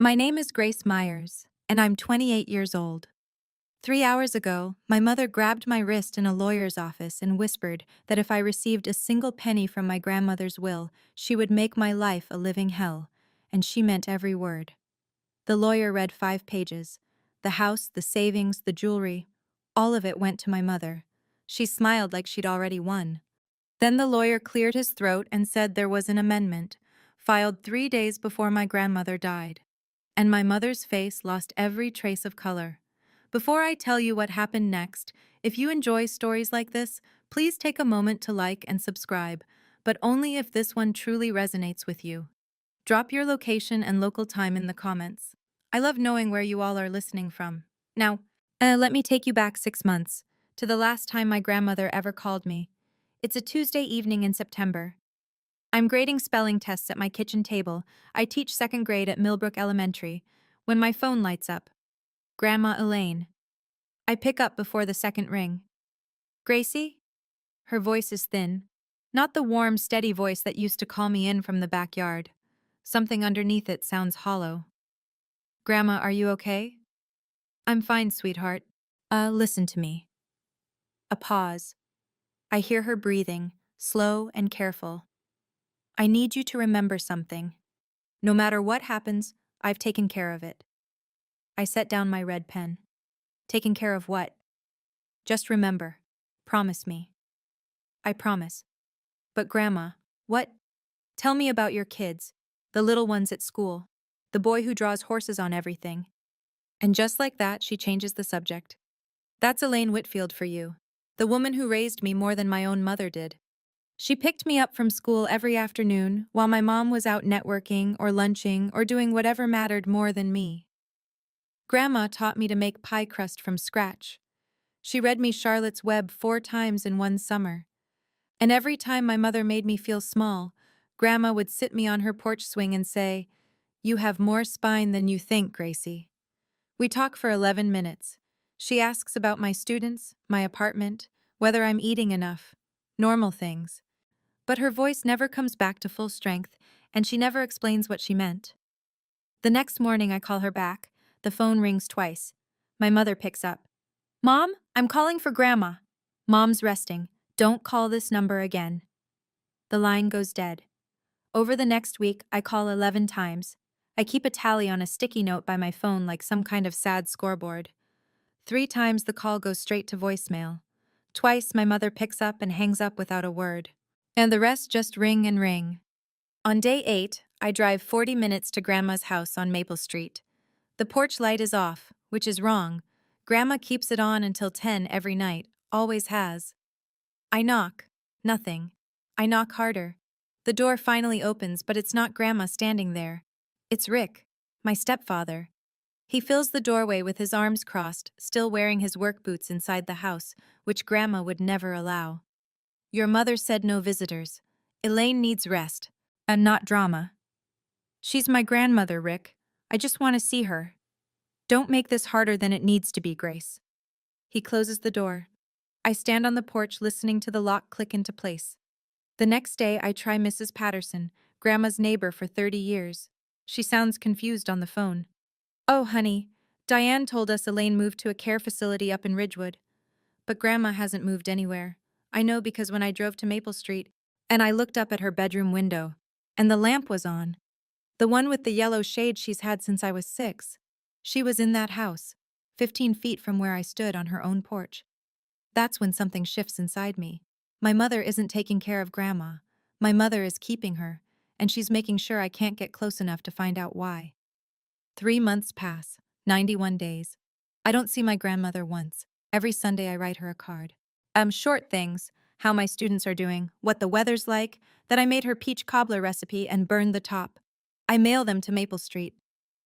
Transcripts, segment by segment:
My name is Grace Myers, and I'm 28 years old. 3 hours ago, my mother grabbed my wrist in a lawyer's office and whispered that if I received a single penny from my grandmother's will, she would make my life a living hell, and she meant every word. The lawyer read 5 pages. The house, the savings, the jewelry, all of it went to my mother. She smiled like she'd already won. Then the lawyer cleared his throat and said there was an amendment, filed 3 days before my grandmother died. And my mother's face lost every trace of color. Before I tell you what happened next, if you enjoy stories like this, please take a moment to like and subscribe, but only if this one truly resonates with you. Drop your location and local time in the comments. I love knowing where you all are listening from. Now, let me take you back 6 months, to the last time my grandmother ever called me. It's a Tuesday evening in September. I'm grading spelling tests at my kitchen table. I teach second grade at Millbrook Elementary, when my phone lights up. Grandma Elaine. I pick up before the second ring. Gracie? Her voice is thin. Not the warm, steady voice that used to call me in from the backyard. Something underneath it sounds hollow. Grandma, are you okay? I'm fine, sweetheart. Listen to me. A pause. I hear her breathing, slow and careful. I need you to remember something. No matter what happens, I've taken care of it. I set down my red pen. Taken care of what? Just remember. Promise me. I promise. But Grandma, what? Tell me about your kids, the little ones at school, the boy who draws horses on everything. And just like that, she changes the subject. That's Elaine Whitfield for you, the woman who raised me more than my own mother did. She picked me up from school every afternoon while my mom was out networking or lunching or doing whatever mattered more than me. Grandma taught me to make pie crust from scratch. She read me Charlotte's Web 4 times in one summer. And every time my mother made me feel small, Grandma would sit me on her porch swing and say, "You have more spine than you think, Gracie." We talk for 11 minutes. She asks about my students, my apartment, whether I'm eating enough, normal things. But her voice never comes back to full strength, and she never explains what she meant. The next morning I call her back. The phone rings twice. My mother picks up. "Mom, I'm calling for Grandma." "Mom's resting. Don't call this number again." The line goes dead. Over the next week, I call 11 times. I keep a tally on a sticky note by my phone like some kind of sad scoreboard. 3 times the call goes straight to voicemail. Twice my mother picks up and hangs up without a word. And the rest just ring and ring. On day 8, I drive 40 minutes to Grandma's house on Maple Street. The porch light is off, which is wrong. Grandma keeps it on until 10 every night, always has. I knock. Nothing. I knock harder. The door finally opens, but it's not Grandma standing there. It's Rick, my stepfather. He fills the doorway with his arms crossed, still wearing his work boots inside the house, which Grandma would never allow. "Your mother said no visitors. Elaine needs rest, and not drama." "She's my grandmother, Rick. I just want to see her." "Don't make this harder than it needs to be, Grace." He closes the door. I stand on the porch listening to the lock click into place. The next day, I try Mrs. Patterson, Grandma's neighbor for 30 years. She sounds confused on the phone. "Oh, honey, Diane told us Elaine moved to a care facility up in Ridgewood." But Grandma hasn't moved anywhere. I know because when I drove to Maple Street, and I looked up at her bedroom window, and the lamp was on. The one with the yellow shade she's had since I was 6. She was in that house, 15 feet from where I stood on her own porch. That's when something shifts inside me. My mother isn't taking care of Grandma. My mother is keeping her, and she's making sure I can't get close enough to find out why. 3 months pass, 91 days. I don't see my grandmother once. Every Sunday I write her a card. Short things, how my students are doing, what the weather's like, that I made her peach cobbler recipe and burned the top. I mail them to Maple Street.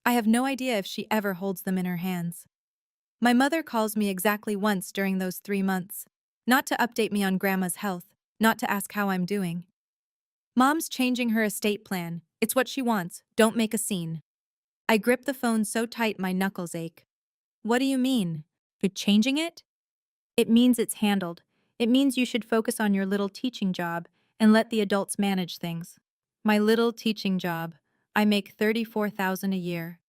I have no idea if she ever holds them in her hands. My mother calls me exactly once during those 3 months. Not to update me on Grandma's health, not to ask how I'm doing. "Mom's changing her estate plan. It's what she wants. Don't make a scene." I grip the phone so tight my knuckles ache. "What do you mean? You're changing it?" "It means it's handled. It means you should focus on your little teaching job and let the adults manage things." My little teaching job. I make $34,000 a year.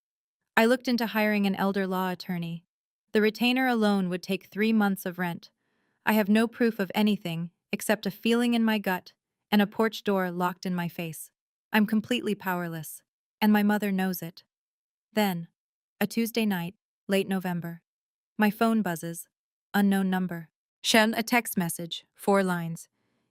I looked into hiring an elder law attorney. The retainer alone would take 3 months of rent. I have no proof of anything except a feeling in my gut and a porch door locked in my face. I'm completely powerless, and my mother knows it. Then, a Tuesday night, late November, my phone buzzes. Unknown number. Shen, a text message, 4 lines.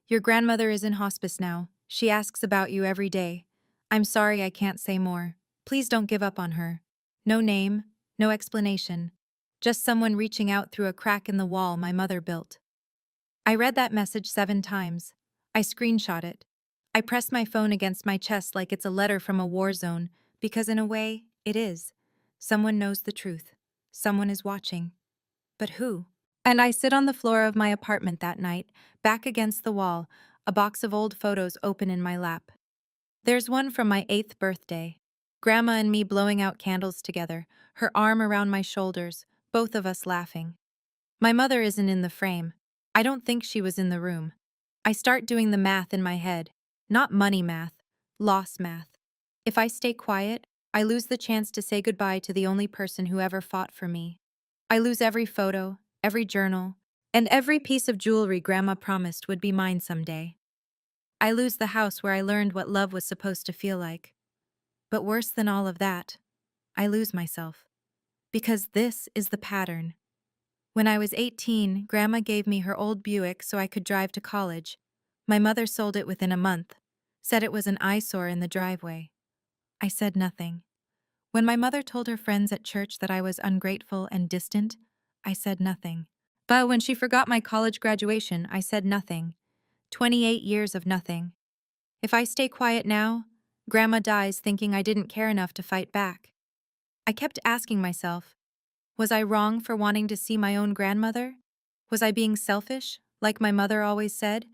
Your grandmother is in hospice now. She asks about you every day. I'm sorry I can't say more. Please don't give up on her. No name, no explanation. Just someone reaching out through a crack in the wall my mother built. I read that message 7 times. I screenshot it. I press my phone against my chest like it's a letter from a war zone, because in a way, it is. Someone knows the truth. Someone is watching. But who? And I sit on the floor of my apartment that night, back against the wall, a box of old photos open in my lap. There's one from my 8th birthday. Grandma and me blowing out candles together, her arm around my shoulders, both of us laughing. My mother isn't in the frame. I don't think she was in the room. I start doing the math in my head. Not money math, loss math. If I stay quiet, I lose the chance to say goodbye to the only person who ever fought for me. I lose every photo, every journal, and every piece of jewelry Grandma promised would be mine someday. I lose the house where I learned what love was supposed to feel like. But worse than all of that, I lose myself. Because this is the pattern. When I was 18, Grandma gave me her old Buick so I could drive to college. My mother sold it within a month, said it was an eyesore in the driveway. I said nothing. When my mother told her friends at church that I was ungrateful and distant, I said nothing. But when she forgot my college graduation, I said nothing. 28 years of nothing. If I stay quiet now, Grandma dies thinking I didn't care enough to fight back. I kept asking myself, was I wrong for wanting to see my own grandmother? Was I being selfish, like my mother always said?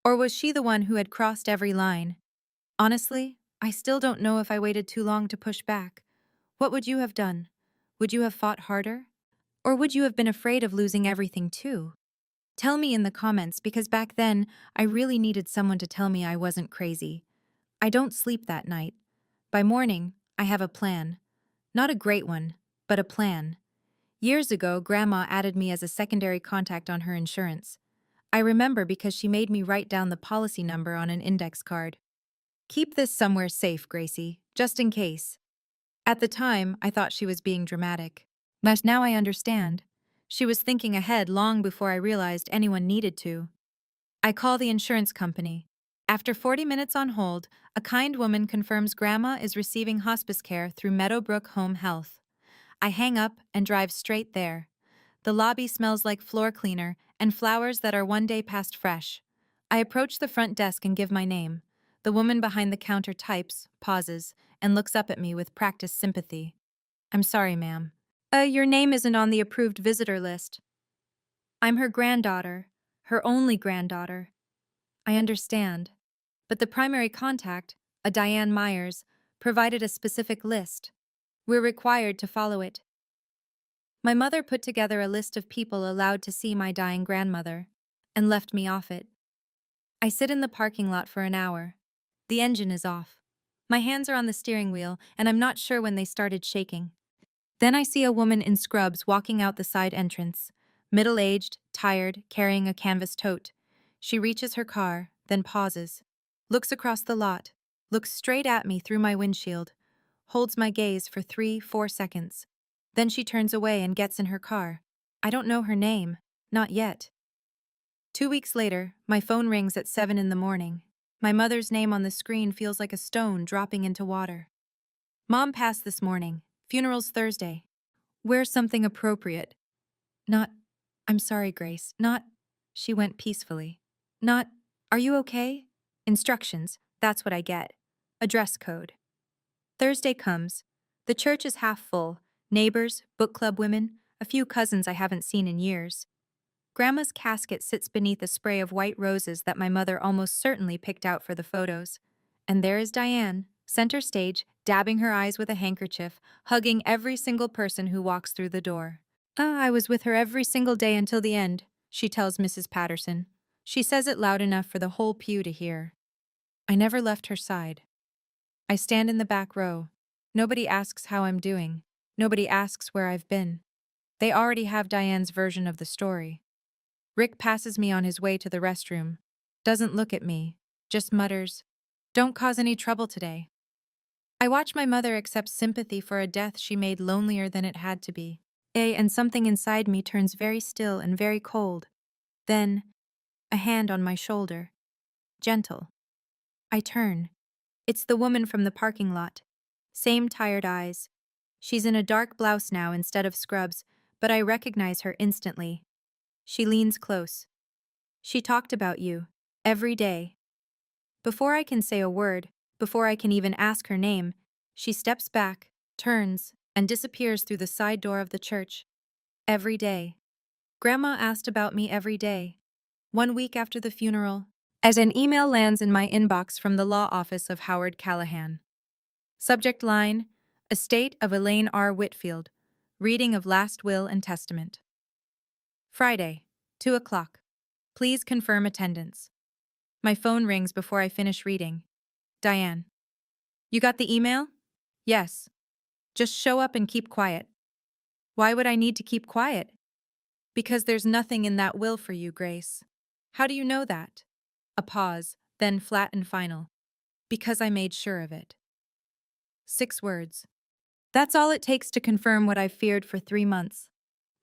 Or was she the one who had crossed every line? Honestly, I still don't know if I waited too long to push back. What would you have done? Would you have fought harder? Or would you have been afraid of losing everything too? Tell me in the comments, because back then, I really needed someone to tell me I wasn't crazy. I don't sleep that night. By morning, I have a plan. Not a great one, but a plan. Years ago, Grandma added me as a secondary contact on her insurance. I remember because she made me write down the policy number on an index card. Keep this somewhere safe, Gracie, just in case. At the time, I thought she was being dramatic. But now I understand. She was thinking ahead long before I realized anyone needed to. I call the insurance company. After 40 minutes on hold, a kind woman confirms Grandma is receiving hospice care through Meadowbrook Home Health. I hang up and drive straight there. The lobby smells like floor cleaner and flowers that are one day past fresh. I approach the front desk and give my name. The woman behind the counter types, pauses, and looks up at me with practiced sympathy. I'm sorry, ma'am. Your name isn't on the approved visitor list. I'm her granddaughter, her only granddaughter. I understand. But the primary contact, a Diane Myers, provided a specific list. We're required to follow it. My mother put together a list of people allowed to see my dying grandmother, and left me off it. I sit in the parking lot for an hour. The engine is off. My hands are on the steering wheel, and I'm not sure when they started shaking. Then I see a woman in scrubs walking out the side entrance, middle-aged, tired, carrying a canvas tote. She reaches her car, then pauses, looks across the lot, looks straight at me through my windshield, holds my gaze for 3-4 seconds. Then she turns away and gets in her car. I don't know her name, not yet. 2 weeks later, my phone rings at 7 in the morning. My mother's name on the screen feels like a stone dropping into water. Mom passed this morning. Funeral's Thursday. Wear something appropriate. Not, I'm sorry, Grace. Not, she went peacefully. Not, are you okay? Instructions, that's what I get. A dress code. Thursday comes. The church is half full. Neighbors, book club women, a few cousins I haven't seen in years. Grandma's casket sits beneath a spray of white roses that my mother almost certainly picked out for the photos. And there is Diane, center stage, dabbing her eyes with a handkerchief, hugging every single person who walks through the door. I was with her every single day until the end, she tells Mrs. Patterson. She says it loud enough for the whole pew to hear. I never left her side. I stand in the back row. Nobody asks how I'm doing. Nobody asks where I've been. They already have Diane's version of the story. Rick passes me on his way to the restroom. Doesn't look at me. Just mutters, "Don't cause any trouble today." I watch my mother accept sympathy for a death she made lonelier than it had to be. And something inside me turns very still and very cold. Then, a hand on my shoulder. Gentle. I turn. It's the woman from the parking lot. Same tired eyes. She's in a dark blouse now instead of scrubs, but I recognize her instantly. She leans close. "She talked about you. Every day." Before I can say a word, before I can even ask her name, she steps back, turns, and disappears through the side door of the church. Every day. Grandma asked about me every day. 1 week after the funeral, as an email lands in my inbox from the law office of Howard Callahan. Subject line: Estate of Elaine R. Whitfield. Reading of Last Will and Testament. Friday, 2 o'clock. Please confirm attendance. My phone rings before I finish reading. Diane. "You got the email?" "Yes." "Just show up and keep quiet." "Why would I need to keep quiet?" "Because there's nothing in that will for you, Grace." "How do you know that?" A pause, then flat and final. "Because I made sure of it." 6 words. That's all it takes to confirm what I've feared for 3 months.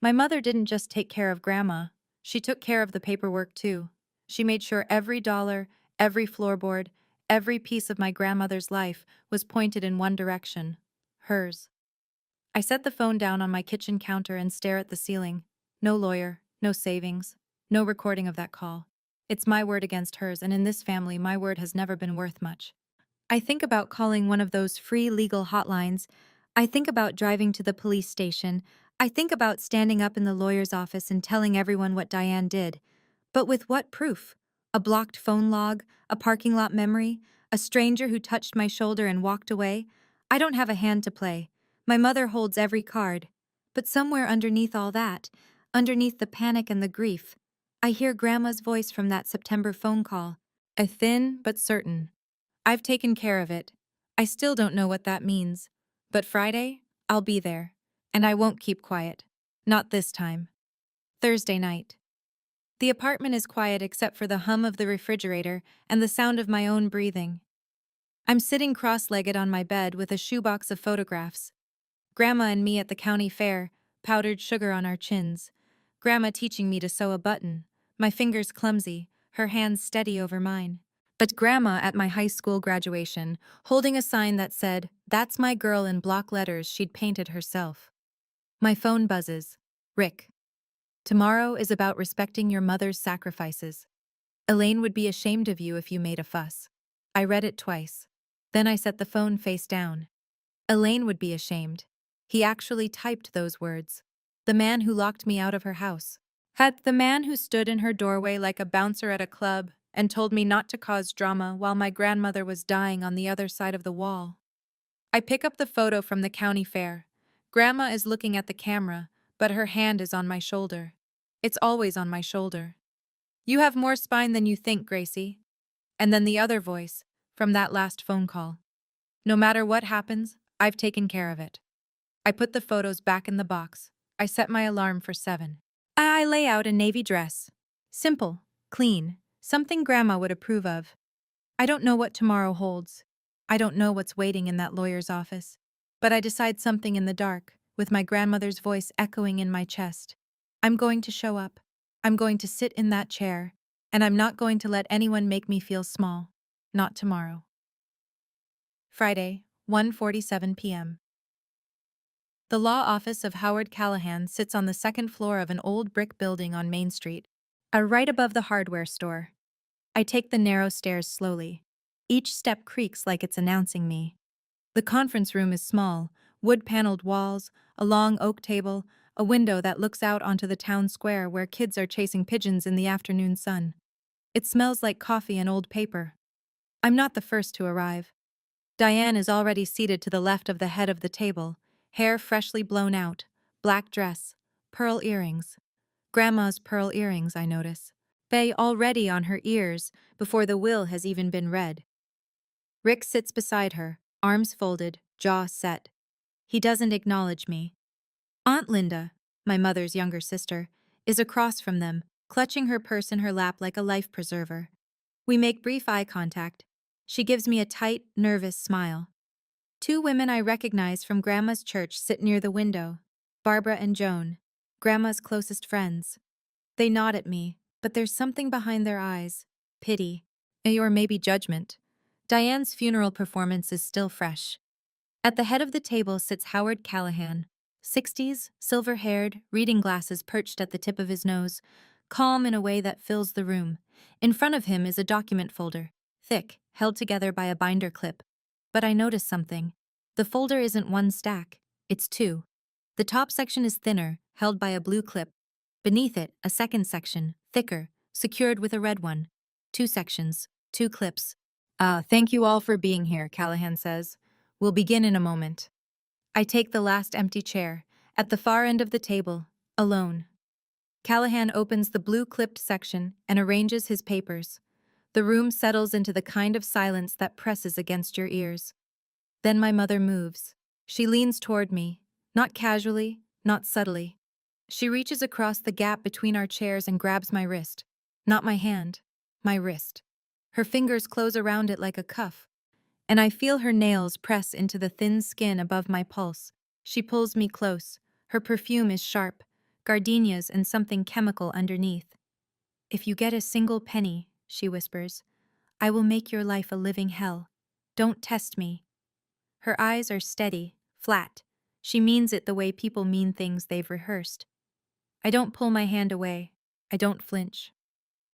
My mother didn't just take care of Grandma. She took care of the paperwork too. She made sure every dollar, every floorboard, every piece of my grandmother's life was pointed in one direction. Hers. I set the phone down on my kitchen counter and stare at the ceiling. No lawyer, no savings, no recording of that call. It's my word against hers, and in this family, my word has never been worth much. I think about calling one of those free legal hotlines. I think about driving to the police station. I think about standing up in the lawyer's office and telling everyone what Diane did. But with what proof? A blocked phone log? A parking lot memory? A stranger who touched my shoulder and walked away? I don't have a hand to play. My mother holds every card. But somewhere underneath all that, underneath the panic and the grief, I hear Grandma's voice from that September phone call. A thin but certain. "I've taken care of it." I still don't know what that means. But Friday, I'll be there. And I won't keep quiet. Not this time. Thursday night. The apartment is quiet except for the hum of the refrigerator and the sound of my own breathing. I'm sitting cross-legged on my bed with a shoebox of photographs. Grandma and me at the county fair, powdered sugar on our chins. Grandma teaching me to sew a button, my fingers clumsy, her hands steady over mine. But Grandma at my high school graduation, holding a sign that said, "That's my girl," in block letters she'd painted herself. My phone buzzes. "Rick. Tomorrow is about respecting your mother's sacrifices. Elaine would be ashamed of you if you made a fuss." I read it twice. Then I set the phone face down. Elaine would be ashamed. He actually typed those words. The man who locked me out of her house. Had the man who stood in her doorway like a bouncer at a club and told me not to cause drama while my grandmother was dying on the other side of the wall. I pick up the photo from the county fair. Grandma is looking at the camera, but her hand is on my shoulder. It's always on my shoulder. "You have more spine than you think, Gracie." And then the other voice, from that last phone call. "No matter what happens, I've taken care of it." I put the photos back in the box. I set my alarm for 7. I lay out a navy dress. Simple, clean, something Grandma would approve of. I don't know what tomorrow holds. I don't know what's waiting in that lawyer's office. But I decide something in the dark, with my grandmother's voice echoing in my chest. I'm going to show up. I'm going to sit in that chair, and I'm not going to let anyone make me feel small. Not tomorrow. Friday, 1:47 p.m. The law office of Howard Callahan sits on the second floor of an old brick building on Main Street, right above the hardware store. I take the narrow stairs slowly. Each step creaks like it's announcing me. The conference room is small, wood-paneled walls, a long oak table, a window that looks out onto the town square where kids are chasing pigeons in the afternoon sun. It smells like coffee and old paper. I'm not the first to arrive. Diane is already seated to the left of the head of the table, hair freshly blown out, black dress, pearl earrings. Grandma's pearl earrings, I notice. Bay already on her ears before the will has even been read. Rick sits beside her, arms folded, jaw set. He doesn't acknowledge me. Aunt Linda, my mother's younger sister, is across from them, clutching her purse in her lap like a life preserver. We make brief eye contact. She gives me a tight, nervous smile. Two women I recognize from Grandma's church sit near the window, Barbara and Joan, Grandma's closest friends. They nod at me, but there's something behind their eyes. Pity. Or maybe judgment. Diane's funeral performance is still fresh. At the head of the table sits Howard Callahan, 60s, silver-haired, reading glasses perched at the tip of his nose, calm in a way that fills the room. In front of him is a document folder, thick, held together by a binder clip. But I notice something. The folder isn't one stack, it's two. The top section is thinner, held by a blue clip. Beneath it, a second section, thicker, secured with a red one. Two sections, two clips. Thank you all for being here, Callahan says. We'll begin in a moment. I take the last empty chair, at the far end of the table, alone. Callahan opens the blue-clipped section and arranges his papers. The room settles into the kind of silence that presses against your ears. Then my mother moves. She leans toward me, not casually, not subtly. She reaches across the gap between our chairs and grabs my wrist. Not my hand, my wrist. Her fingers close around it like a cuff, and I feel her nails press into the thin skin above my pulse. She pulls me close. Her perfume is sharp, gardenias and something chemical underneath. If you get a single penny, she whispers, I will make your life a living hell. Don't test me. Her eyes are steady, flat. She means it the way people mean things they've rehearsed. I don't pull my hand away. I don't flinch.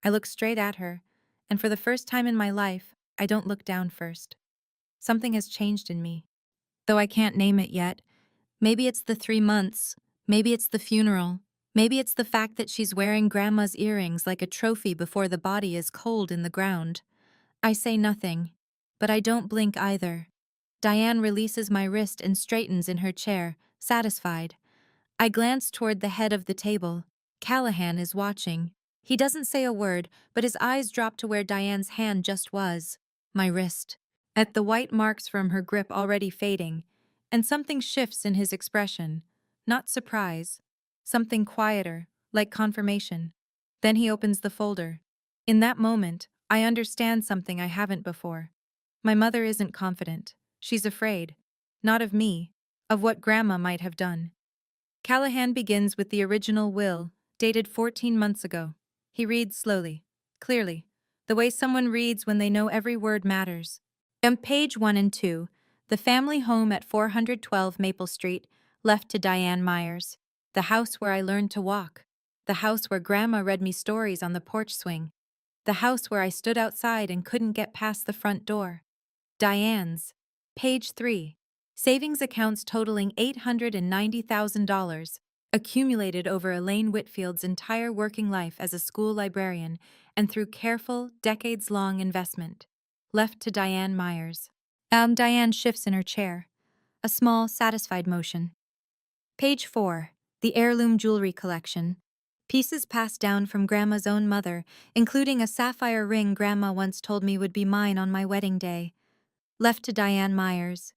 I look straight at her, and for the first time in my life, I don't look down first. Something has changed in me. Though I can't name it yet. Maybe it's the 3 months. Maybe it's the funeral. Maybe it's the fact that she's wearing Grandma's earrings like a trophy before the body is cold in the ground. I say nothing, but I don't blink either. Diane releases my wrist and straightens in her chair, satisfied. I glance toward the head of the table. Callahan is watching. He doesn't say a word, but his eyes drop to where Diane's hand just was, my wrist. At the white marks from her grip already fading, and something shifts in his expression. Not surprise. Something quieter, like confirmation. Then he opens the folder. In that moment, I understand something I haven't before. My mother isn't confident. She's afraid. Not of me, of what Grandma might have done. Callahan begins with the original will, dated 14 months ago. He reads slowly, clearly, the way someone reads when they know every word matters. On page 1 and 2, the family home at 412 Maple Street, left to Diane Myers. The house where I learned to walk. The house where Grandma read me stories on the porch swing. The house where I stood outside and couldn't get past the front door. Diane's. Page 3. Savings accounts totaling $890,000, accumulated over Elaine Whitfield's entire working life as a school librarian and through careful, decades-long investment. Left to Diane Myers. Diane shifts in her chair. A small, satisfied motion. Page 4. The heirloom jewelry collection. Pieces passed down from Grandma's own mother, including a sapphire ring Grandma once told me would be mine on my wedding day. Left to Diane Myers.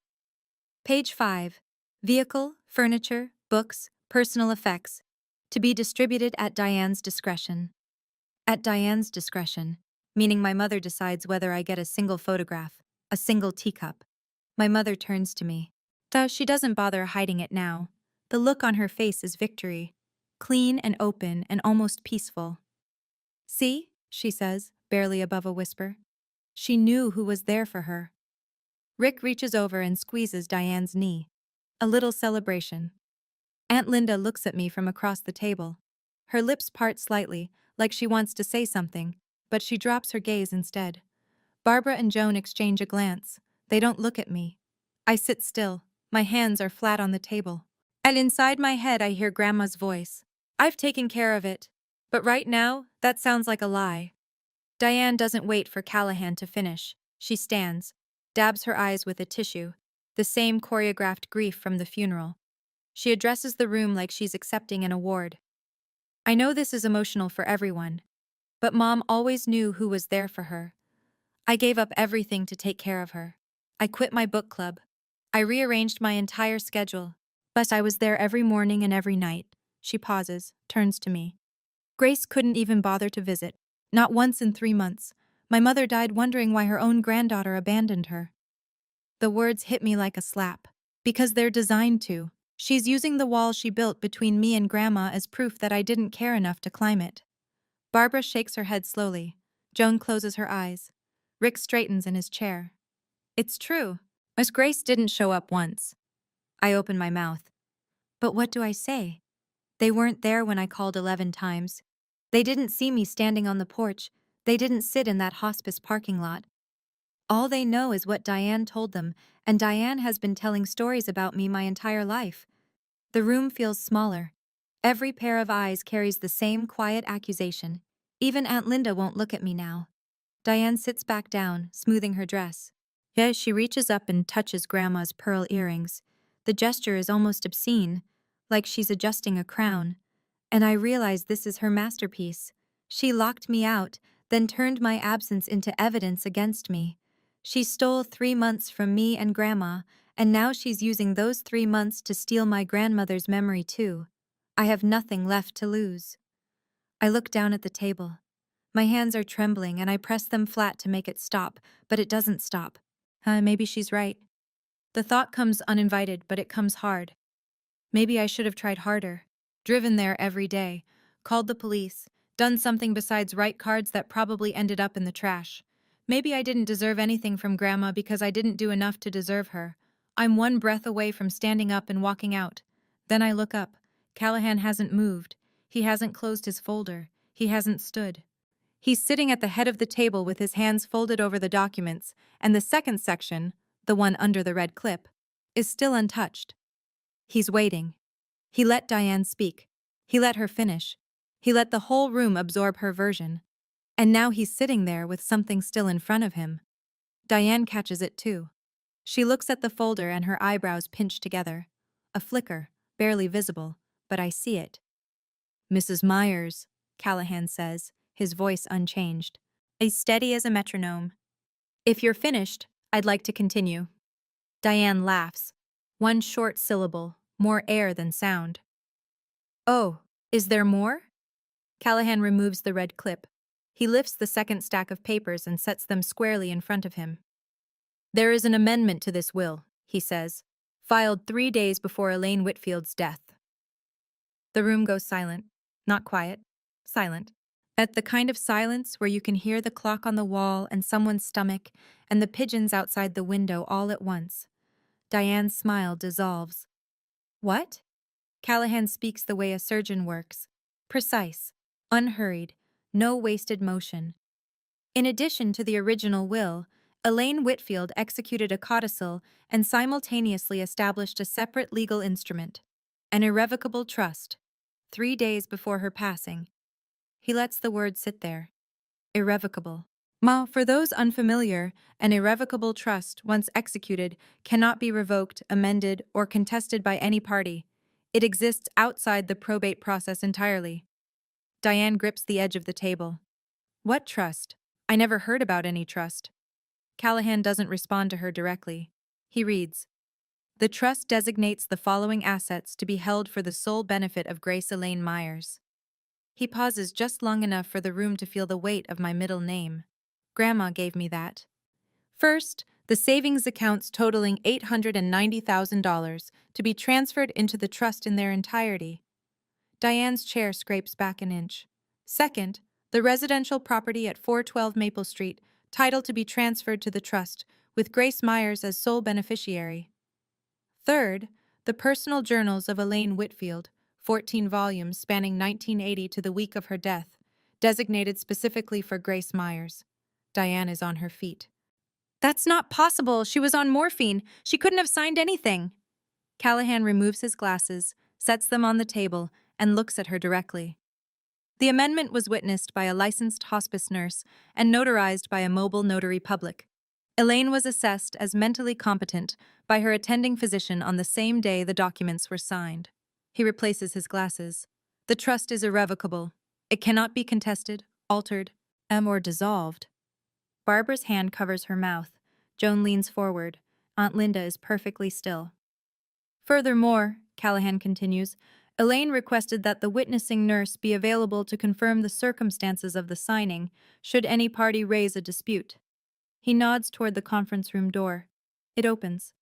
Page 5. Vehicle, furniture, books, personal effects. To be distributed at Diane's discretion. At Diane's discretion, meaning my mother decides whether I get a single photograph, a single teacup. My mother turns to me. Though she doesn't bother hiding it now. The look on her face is victory. Clean and open and almost peaceful. See, she says, barely above a whisper. She knew who was there for her. Rick reaches over and squeezes Diane's knee. A little celebration. Aunt Linda looks at me from across the table. Her lips part slightly, like she wants to say something, but she drops her gaze instead. Barbara and Joan exchange a glance. They don't look at me. I sit still. My hands are flat on the table. And inside my head I hear Grandma's voice. I've taken care of it. But right now, that sounds like a lie. Diane doesn't wait for Callahan to finish. She stands, dabs her eyes with a tissue, the same choreographed grief from the funeral. She addresses the room like she's accepting an award. I know this is emotional for everyone, but Mom always knew who was there for her. I gave up everything to take care of her. I quit my book club. I rearranged my entire schedule, but I was there every morning and every night. She pauses, turns to me. Grace couldn't even bother to visit. Not once in 3 months. My mother died wondering why her own granddaughter abandoned her. The words hit me like a slap. Because they're designed to. She's using the wall she built between me and Grandma as proof that I didn't care enough to climb it. Barbara shakes her head slowly. Joan closes her eyes. Rick straightens in his chair. It's true. Miss Grace didn't show up once. I open my mouth. But what do I say? They weren't there when I called 11 times. They didn't see me standing on the porch. They didn't sit in that hospice parking lot. All they know is what Diane told them, and Diane has been telling stories about me my entire life. The room feels smaller. Every pair of eyes carries the same quiet accusation. Even Aunt Linda won't look at me now. Diane sits back down, smoothing her dress. Yeah, she reaches up and touches Grandma's pearl earrings. The gesture is almost obscene, like she's adjusting a crown. And I realize this is her masterpiece. She locked me out, then turned my absence into evidence against me. She stole 3 months from me and Grandma, and now she's using those 3 months to steal my grandmother's memory too. I have nothing left to lose. I look down at the table. My hands are trembling and I press them flat to make it stop, but it doesn't stop. Maybe she's right. The thought comes uninvited, but it comes hard. Maybe I should have tried harder. Driven there every day. Called the police. Done something besides write cards that probably ended up in the trash. Maybe I didn't deserve anything from Grandma because I didn't do enough to deserve her. I'm one breath away from standing up and walking out. Then I look up. Callahan hasn't moved. He hasn't closed his folder. He hasn't stood. He's sitting at the head of the table with his hands folded over the documents, and the second section, the one under the red clip, is still untouched. He's waiting. He let Diane speak. He let her finish. He let the whole room absorb her version. And now he's sitting there with something still in front of him. Diane catches it too. She looks at the folder and her eyebrows pinch together. A flicker, barely visible, but I see it. Mrs. Myers, Callahan says, his voice unchanged, as steady as a metronome. If you're finished, I'd like to continue. Diane laughs. One short syllable, more air than sound. Oh, is there more? Callahan removes the red clip. He lifts the second stack of papers and sets them squarely in front of him. There is an amendment to this will, he says, filed 3 days before Elaine Whitfield's death. The room goes silent. Not quiet. Silent. At the kind of silence where you can hear the clock on the wall and someone's stomach and the pigeons outside the window all at once. Diane's smile dissolves. What? Callahan speaks the way a surgeon works. Precise. Unhurried. No wasted motion. In addition to the original will, Elaine Whitfield executed a codicil and simultaneously established a separate legal instrument, an irrevocable trust, 3 days before her passing. He lets the word sit there. Irrevocable. For those unfamiliar, an irrevocable trust, once executed, cannot be revoked, amended, or contested by any party. It exists outside the probate process entirely. Diane grips the edge of the table. What trust? I never heard about any trust. Callahan doesn't respond to her directly. He reads, "The trust designates the following assets to be held for the sole benefit of Grace Elaine Myers." He pauses just long enough for the room to feel the weight of my middle name. Grandma gave me that. First, the savings accounts totaling $890,000 to be transferred into the trust in their entirety. Diane's chair scrapes back an inch. Second, the residential property at 412 Maple Street, title to be transferred to the trust, with Grace Myers as sole beneficiary. Third, the personal journals of Elaine Whitfield, 14 volumes spanning 1980 to the week of her death, designated specifically for Grace Myers. Diane is on her feet. That's not possible. She was on morphine. She couldn't have signed anything. Callahan removes his glasses, sets them on the table, and looks at her directly. The amendment was witnessed by a licensed hospice nurse and notarized by a mobile notary public. Elaine was assessed as mentally competent by her attending physician on the same day the documents were signed. He replaces his glasses. The trust is irrevocable. It cannot be contested, altered, or dissolved. Barbara's hand covers her mouth. Joan leans forward, Aunt Linda is perfectly still. Furthermore, Callahan continues, Elaine requested that the witnessing nurse be available to confirm the circumstances of the signing, should any party raise a dispute. He nods toward the conference room door. It opens.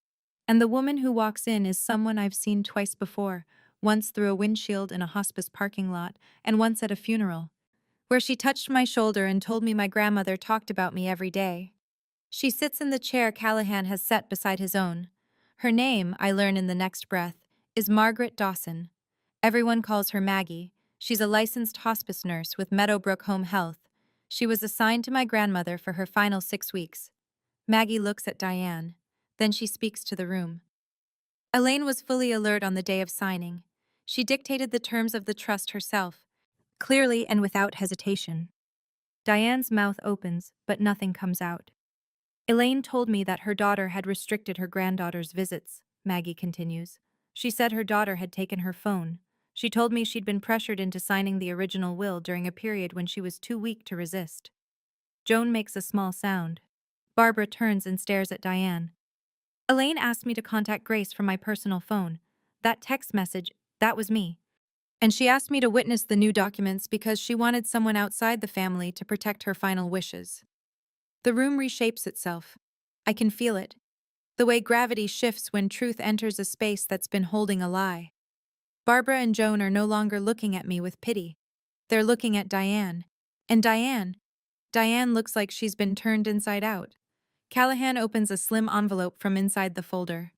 And the woman who walks in is someone I've seen twice before, once through a windshield in a hospice parking lot, and once at a funeral, where she touched my shoulder and told me my grandmother talked about me every day. She sits in the chair Callahan has set beside his own. Her name, I learn in the next breath, is Margaret Dawson. Everyone calls her Maggie. She's a licensed hospice nurse with Meadowbrook Home Health. She was assigned to my grandmother for her final 6 weeks. Maggie looks at Diane. Then she speaks to the room. Elaine was fully alert on the day of signing. She dictated the terms of the trust herself, clearly and without hesitation. Diane's mouth opens, but nothing comes out. Elaine told me that her daughter had restricted her granddaughter's visits, Maggie continues. She said her daughter had taken her phone. She told me she'd been pressured into signing the original will during a period when she was too weak to resist. Joan makes a small sound. Barbara turns and stares at Diane. Elaine asked me to contact Grace from my personal phone. That text message, that was me. And she asked me to witness the new documents because she wanted someone outside the family to protect her final wishes. The room reshapes itself. I can feel it. The way gravity shifts when truth enters a space that's been holding a lie. Barbara and Joan are no longer looking at me with pity. They're looking at Diane. And Diane looks like she's been turned inside out. Callahan opens a slim envelope from inside the folder.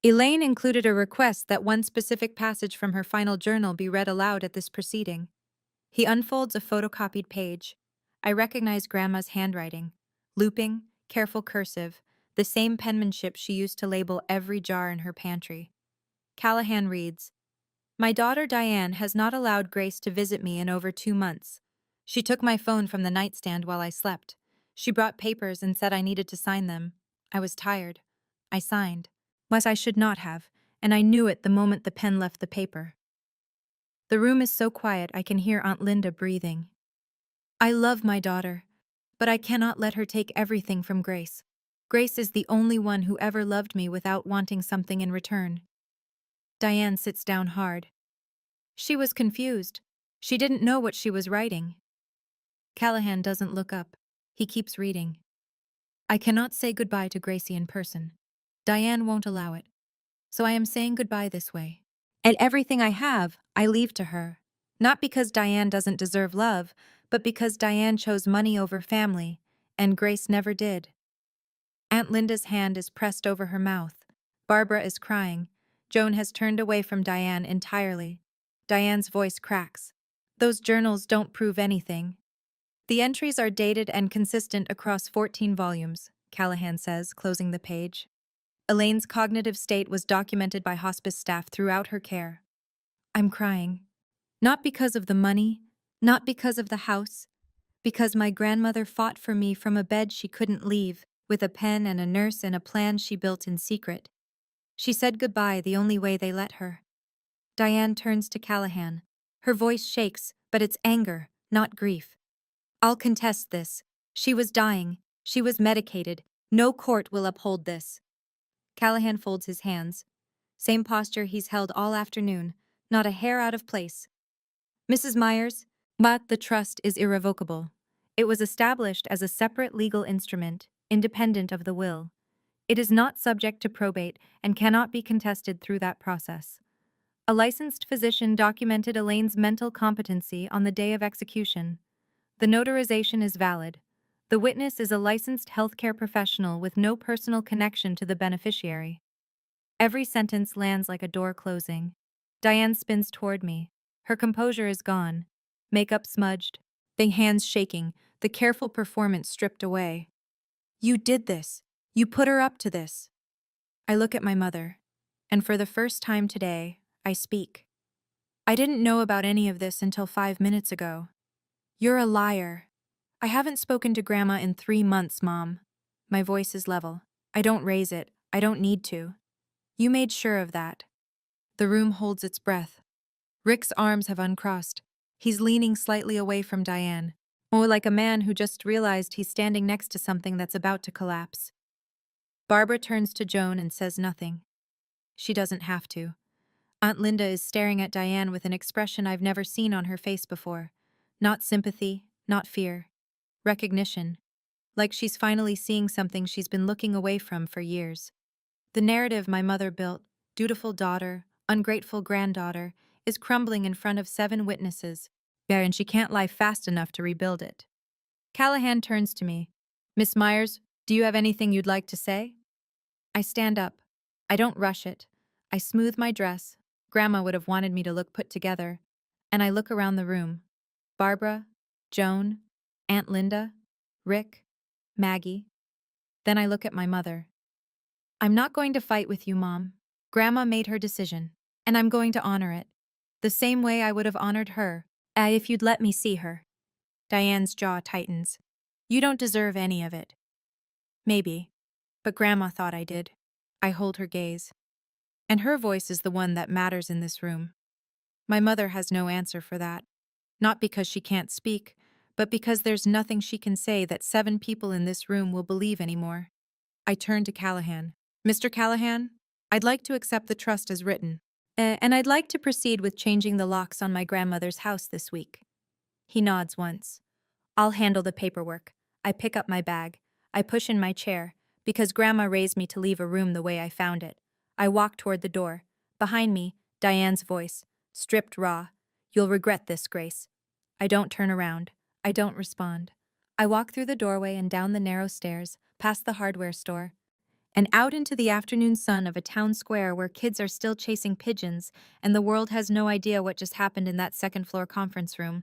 Elaine included a request that one specific passage from her final journal be read aloud at this proceeding. He unfolds a photocopied page. I recognize Grandma's handwriting. Looping, careful cursive, the same penmanship she used to label every jar in her pantry. Callahan reads, My daughter Diane has not allowed Grace to visit me in over 2 months. She took my phone from the nightstand while I slept. She brought papers and said I needed to sign them. I was tired. I signed. But I should not have, and I knew it the moment the pen left the paper. The room is so quiet I can hear Aunt Linda breathing. I love my daughter, but I cannot let her take everything from Grace. Grace is the only one who ever loved me without wanting something in return. Diane sits down hard. She was confused. She didn't know what she was writing. Callahan doesn't look up. He keeps reading. I cannot say goodbye to Gracie in person. Diane won't allow it. So I am saying goodbye this way. And everything I have, I leave to her. Not because Diane doesn't deserve love, but because Diane chose money over family, and Grace never did. Aunt Linda's hand is pressed over her mouth. Barbara is crying. Joan has turned away from Diane entirely. Diane's voice cracks. Those journals don't prove anything. The entries are dated and consistent across 14 volumes, Callahan says, closing the page. Elaine's cognitive state was documented by hospice staff throughout her care. I'm crying. Not because of the money, not because of the house, because my grandmother fought for me from a bed she couldn't leave, with a pen and a nurse and a plan she built in secret. She said goodbye the only way they let her. Diane turns to Callahan. Her voice shakes, but it's anger, not grief. I'll contest this. She was dying. She was medicated. No court will uphold this. Callahan folds his hands. Same posture he's held all afternoon, not a hair out of place. Mrs. Myers, but the trust is irrevocable. It was established as a separate legal instrument, independent of the will. It is not subject to probate and cannot be contested through that process. A licensed physician documented Elaine's mental competency on the day of execution. The notarization is valid. The witness is a licensed healthcare professional with no personal connection to the beneficiary. Every sentence lands like a door closing. Diane spins toward me. Her composure is gone. Makeup smudged. The hands shaking, the careful performance stripped away. You did this. You put her up to this. I look at my mother, and for the first time today, I speak. I didn't know about any of this until 5 minutes ago. You're a liar. I haven't spoken to Grandma in 3 months, Mom. My voice is level. I don't raise it. I don't need to. You made sure of that. The room holds its breath. Rick's arms have uncrossed. He's leaning slightly away from Diane, or like a man who just realized he's standing next to something that's about to collapse. Barbara turns to Joan and says nothing. She doesn't have to. Aunt Linda is staring at Diane with an expression I've never seen on her face before. Not sympathy, not fear. Recognition. Like she's finally seeing something she's been looking away from for years. The narrative my mother built, dutiful daughter, ungrateful granddaughter, is crumbling in front of 7 witnesses, and she can't lie fast enough to rebuild it. Callahan turns to me. Miss Myers, do you have anything you'd like to say? I stand up. I don't rush it. I smooth my dress. Grandma would have wanted me to look put together. And I look around the room. Barbara, Joan, Aunt Linda, Rick, Maggie. Then I look at my mother. I'm not going to fight with you, Mom. Grandma made her decision, and I'm going to honor it. The same way I would have honored her, if you'd let me see her. Diane's jaw tightens. You don't deserve any of it. Maybe, but Grandma thought I did. I hold her gaze. And her voice is the one that matters in this room. My mother has no answer for that. Not because she can't speak, but because there's nothing she can say that 7 people in this room will believe anymore. I turn to Callahan. Mr. Callahan, I'd like to accept the trust as written. And I'd like to proceed with changing the locks on my grandmother's house this week. He nods once. I'll handle the paperwork. I pick up my bag. I push in my chair, because Grandma raised me to leave a room the way I found it. I walk toward the door. Behind me, Diane's voice, stripped raw. You'll regret this, Grace. I don't turn around. I don't respond. I walk through the doorway and down the narrow stairs, past the hardware store, and out into the afternoon sun of a town square where kids are still chasing pigeons and the world has no idea what just happened in that second-floor conference room.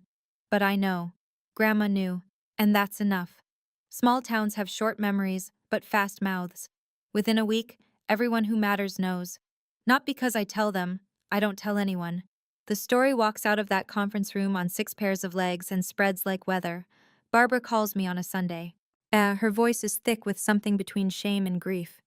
But I know. Grandma knew. And that's enough. Small towns have short memories, but fast mouths. Within a week, everyone who matters knows. Not because I tell them, I don't tell anyone. The story walks out of that conference room on 6 pairs of legs and spreads like weather. Barbara calls me on a Sunday. Her voice is thick with something between shame and grief.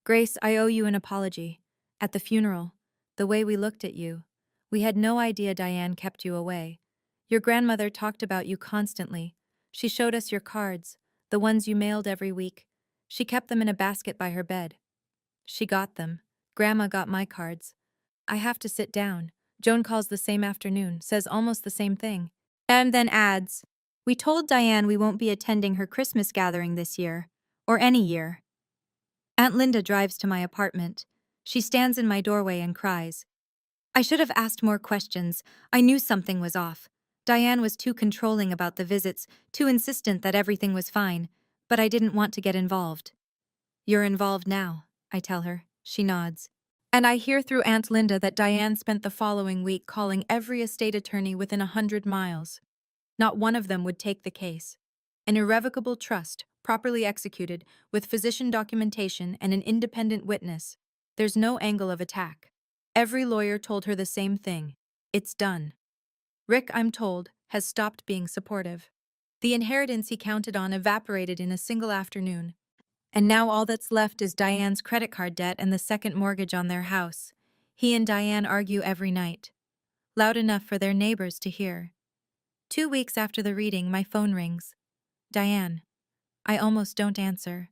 Grace, I owe you an apology. At the funeral, the way we looked at you. We had no idea Diane kept you away. Your grandmother talked about you constantly. She showed us your cards, the ones you mailed every week. She kept them in a basket by her bed. She got them. Grandma got my cards. I have to sit down. Joan calls the same afternoon, says almost the same thing. And then adds, we told Diane we won't be attending her Christmas gathering this year, or any year. Aunt Linda drives to my apartment. She stands in my doorway and cries. I should have asked more questions. I knew something was off. Diane was too controlling about the visits, too insistent that everything was fine, but I didn't want to get involved. You're involved now, I tell her. She nods. And I hear through Aunt Linda that Diane spent the following week calling every estate attorney within 100 miles. Not one of them would take the case. An irrevocable trust, properly executed, with physician documentation and an independent witness. There's no angle of attack. Every lawyer told her the same thing. It's done. Rick, I'm told, has stopped being supportive. The inheritance he counted on evaporated in a single afternoon. And now all that's left is Diane's credit card debt and the second mortgage on their house. He and Diane argue every night. Loud enough for their neighbors to hear. 2 weeks after the reading, my phone rings. Diane. I almost don't answer.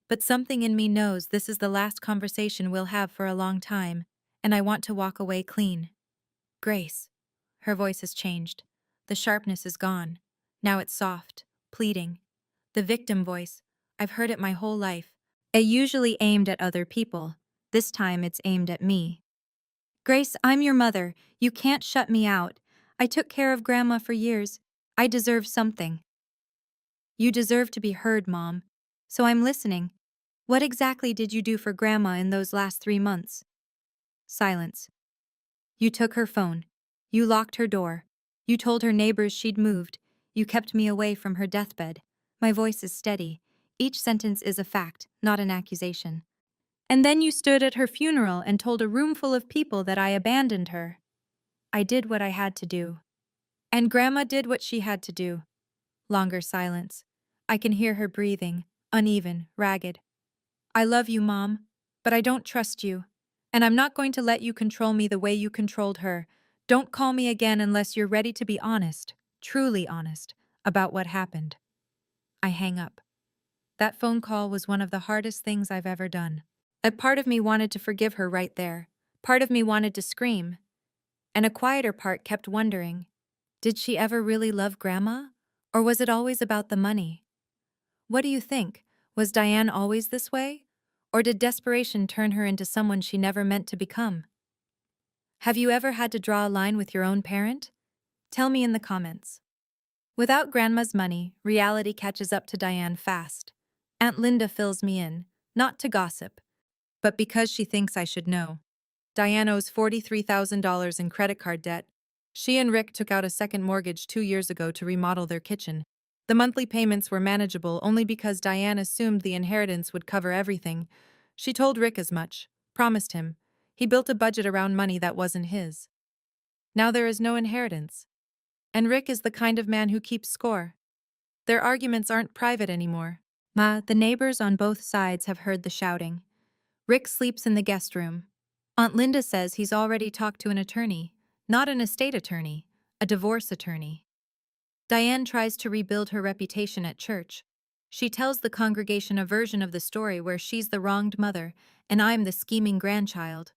But something in me knows this is the last conversation we'll have for a long time, and I want to walk away clean. Grace. Her voice has changed. The sharpness is gone. Now it's soft, pleading. The victim voice. I've heard it my whole life. It usually aimed at other people. This time it's aimed at me. Grace, I'm your mother. You can't shut me out. I took care of Grandma for years. I deserve something. You deserve to be heard, Mom. So I'm listening. What exactly did you do for Grandma in those last 3 months? Silence. You took her phone. You locked her door. You told her neighbors she'd moved. You kept me away from her deathbed. My voice is steady. Each sentence is a fact, not an accusation. And then you stood at her funeral and told a room full of people that I abandoned her. I did what I had to do. And Grandma did what she had to do. Longer silence. I can hear her breathing, uneven, ragged. I love you, Mom, but I don't trust you. And I'm not going to let you control me the way you controlled her. Don't call me again unless you're ready to be honest, truly honest, about what happened. I hang up. That phone call was one of the hardest things I've ever done. A part of me wanted to forgive her right there. Part of me wanted to scream. And a quieter part kept wondering, did she ever really love Grandma? Or was it always about the money? What do you think? Was Diane always this way? Or did desperation turn her into someone she never meant to become? Have you ever had to draw a line with your own parent? Tell me in the comments. Without Grandma's money, reality catches up to Diane fast. Aunt Linda fills me in, not to gossip, but because she thinks I should know. Diane owes $43,000 in credit card debt. She and Rick took out a second mortgage 2 years ago to remodel their kitchen. The monthly payments were manageable only because Diane assumed the inheritance would cover everything. She told Rick as much, promised him. He built a budget around money that wasn't his. Now there is no inheritance. And Rick is the kind of man who keeps score. Their arguments aren't private anymore. The neighbors on both sides have heard the shouting. Rick sleeps in the guest room. Aunt Linda says he's already talked to an attorney, not an estate attorney, a divorce attorney. Diane tries to rebuild her reputation at church. She tells the congregation a version of the story where she's the wronged mother and I'm the scheming grandchild.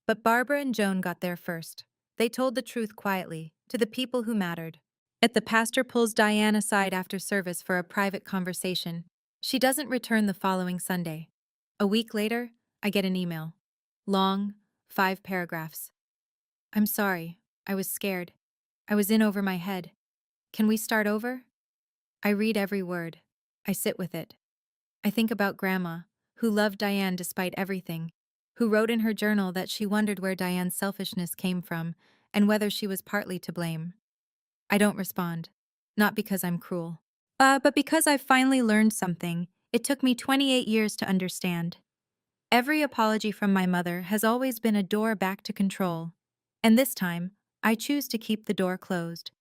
But Barbara and Joan got there first. They told the truth quietly, to the people who mattered. The pastor pulls Diane aside after service for a private conversation. She doesn't return the following Sunday. A week later, I get an email. Long, 5 paragraphs. I'm sorry. I was scared. I was in over my head. Can we start over? I read every word. I sit with it. I think about Grandma, who loved Diane despite everything, who wrote in her journal that she wondered where Diane's selfishness came from and whether she was partly to blame. I don't respond. Not because I'm cruel. But because I've finally learned something. It took me 28 years to understand. Every apology from my mother has always been a door back to control. And this time, I choose to keep the door closed.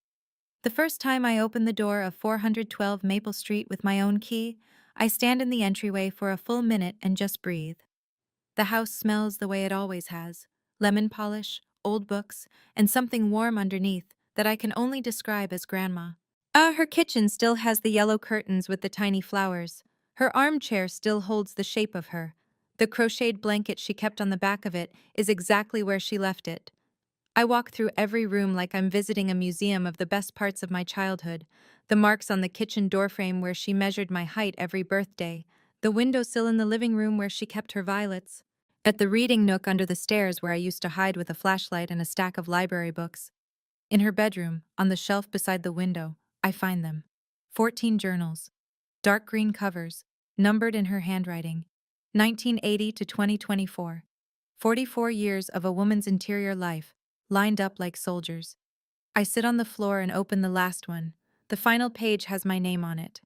The first time I open the door of 412 Maple Street with my own key, I stand in the entryway for a full minute and just breathe. The house smells the way it always has, lemon polish, old books, and something warm underneath that I can only describe as Grandma. Her kitchen still has the yellow curtains with the tiny flowers. Her armchair still holds the shape of her. The crocheted blanket she kept on the back of it is exactly where she left it. I walk through every room like I'm visiting a museum of the best parts of my childhood. The marks on the kitchen doorframe where she measured my height every birthday. The windowsill in the living room where she kept her violets. At the reading nook under the stairs where I used to hide with a flashlight and a stack of library books. In her bedroom, on the shelf beside the window, I find them. 14 journals. Dark green covers, numbered in her handwriting. 1980 to 2024. 44 years of a woman's interior life, lined up like soldiers. I sit on the floor and open the last one. The final page has my name on it.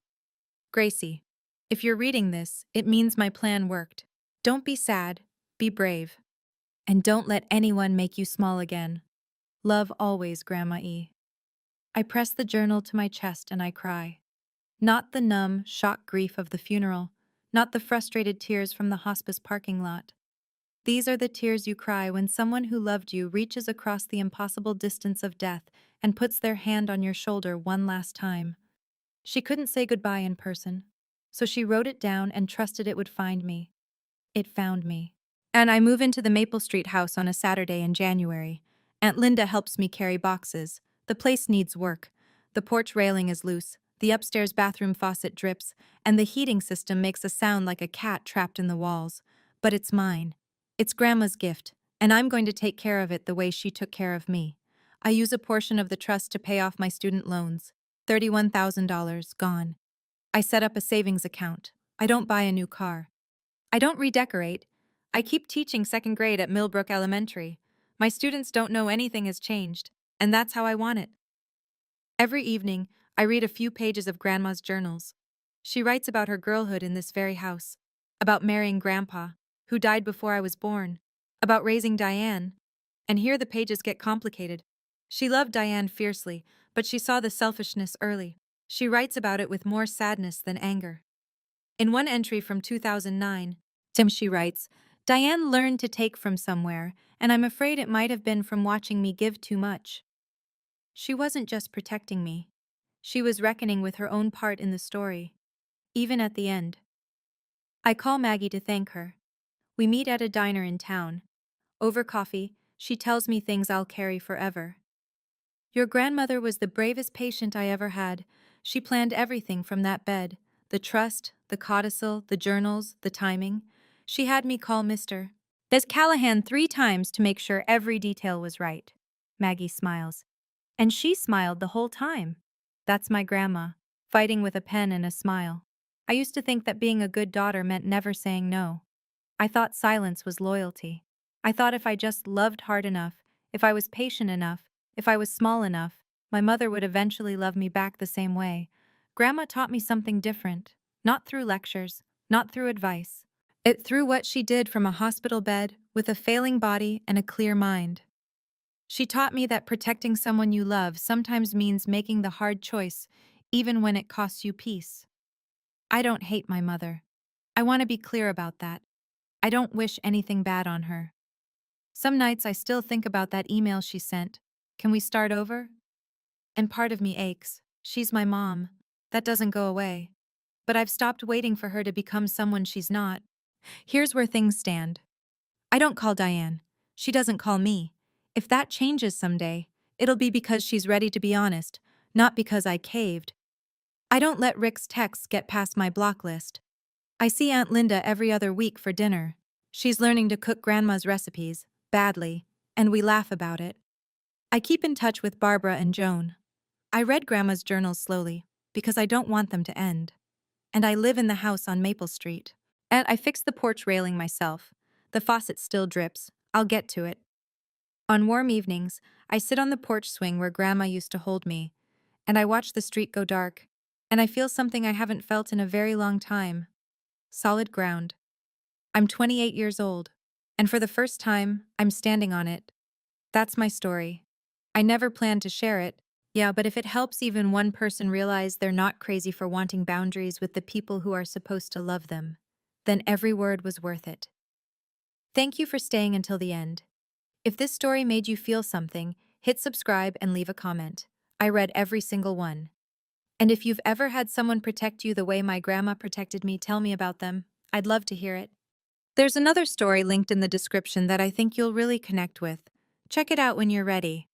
Gracie, if you're reading this, it means my plan worked. Don't be sad, be brave. And don't let anyone make you small again. Love always, Grandma E. I press the journal to my chest and I cry. Not the numb, shocked grief of the funeral, not the frustrated tears from the hospice parking lot. These are the tears you cry when someone who loved you reaches across the impossible distance of death and puts their hand on your shoulder one last time. She couldn't say goodbye in person, so she wrote it down and trusted it would find me. It found me. And I move into the Maple Street house on a Saturday in January. Aunt Linda helps me carry boxes. The place needs work. The porch railing is loose, the upstairs bathroom faucet drips, and the heating system makes a sound like a cat trapped in the walls. But it's mine. It's Grandma's gift, and I'm going to take care of it the way she took care of me. I use a portion of the trust to pay off my student loans. $31,000 gone. I set up a savings account. I don't buy a new car. I don't redecorate. I keep teaching second grade at Millbrook Elementary. My students don't know anything has changed, and that's how I want it. Every evening, I read a few pages of Grandma's journals. She writes about her girlhood in this very house, about marrying Grandpa, who died before I was born, about raising Diane. And here the pages get complicated. She loved Diane fiercely, but she saw the selfishness early. She writes about it with more sadness than anger. In one entry from 2009, she writes, Diane learned to take from somewhere, and I'm afraid it might have been from watching me give too much. She wasn't just protecting me. She was reckoning with her own part in the story. even at the end. I call Maggie to thank her. We meet at a diner in town. Over coffee, she tells me things I'll carry forever. Your grandmother was the bravest patient I ever had. She planned everything from that bed: the trust, the codicil, the journals, the timing. She had me call Mr. Des Callahan 3 times to make sure every detail was right. Maggie smiles. And she smiled the whole time. That's my grandma, fighting with a pen and a smile. I used to think that being a good daughter meant never saying no. I thought silence was loyalty. I thought if I just loved hard enough, if I was patient enough, if I was small enough, my mother would eventually love me back the same way. Grandma taught me something different, not through lectures, not through advice. It through what she did from a hospital bed with a failing body and a clear mind. She taught me that protecting someone you love sometimes means making the hard choice, even when it costs you peace. I don't hate my mother. I want to be clear about that. I don't wish anything bad on her. Some nights I still think about that email she sent. Can we start over? And part of me aches. She's my mom. That doesn't go away. But I've stopped waiting for her to become someone she's not. Here's where things stand. I don't call Diane. She doesn't call me. If that changes someday, it'll be because she's ready to be honest, not because I caved. I don't let Rick's texts get past my block list. I see Aunt Linda every other week for dinner. She's learning to cook Grandma's recipes, badly, and we laugh about it. I keep in touch with Barbara and Joan. I read Grandma's journals slowly, because I don't want them to end. And I live in the house on Maple Street. And I fixed the porch railing myself. The faucet still drips. I'll get to it. On warm evenings, I sit on the porch swing where Grandma used to hold me, and I watch the street go dark, and I feel something I haven't felt in a very long time. Solid ground. I'm 28 years old, and for the first time, I'm standing on it. That's my story. I never planned to share it. Yeah, but if it helps even one person realize they're not crazy for wanting boundaries with the people who are supposed to love them, then every word was worth it. Thank you for staying until the end. If this story made you feel something, hit subscribe and leave a comment. I read every single one. And if you've ever had someone protect you the way my grandma protected me, tell me about them. I'd love to hear it. There's another story linked in the description that I think you'll really connect with. Check it out when you're ready.